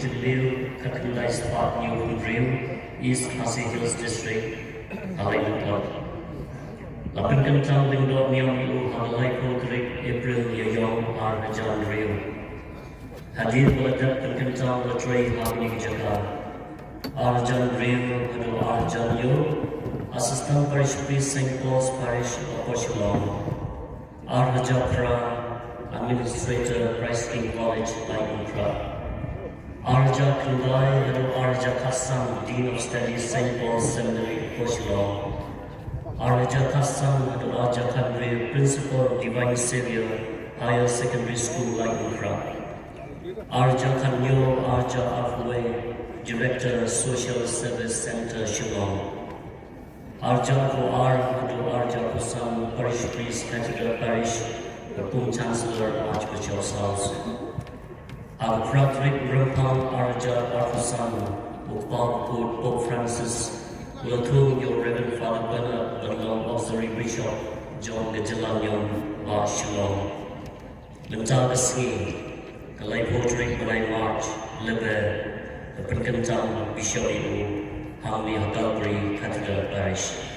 Liu, Kakulais Park, New Dream, East Khasi Hills District, Halai Club. Lapin Kentang Lingdor Miong Ilu Halai Kodrik, April Yayong, Arnajan Rio. Hadien Beladak Kentang Trei Habni Jaka. Arjan Rio, Haduh Arjan Yo, Assistant Parish Priest St. Paul's Parish of Porcelon. Arjapra, Administrator, Christ King College, Laipunkra. Arja Kundai, Haduh Arja Kassan, Dean of Studies, St. Paul's Seminary, Porcelon. Arja Kassan, Haduh Arja Kadri, Principal of Divine Savior, Higher Secondary School, Laipunkra. Arja Kanyo, Arja Afway, Director, Social Service Center, Shillong. Arja Ar, Haduh Arja Kusam, Parish Priest, Cathedral Parish, Pung Chancellor, Archbishop House. Frederick Rumpang, Arja Arkusam, Upal Put, Pope Francis, Laloo, your Reverend Father Bernard, Laloo, Auxiliary Bishop, John Gajalanyong, Bar Shillong. Mynta sngi, Kalai Portrait, Balai March, Liber, the Kyntang Bishop Ibu, Hamli Hagalbury, Cathedral Parish.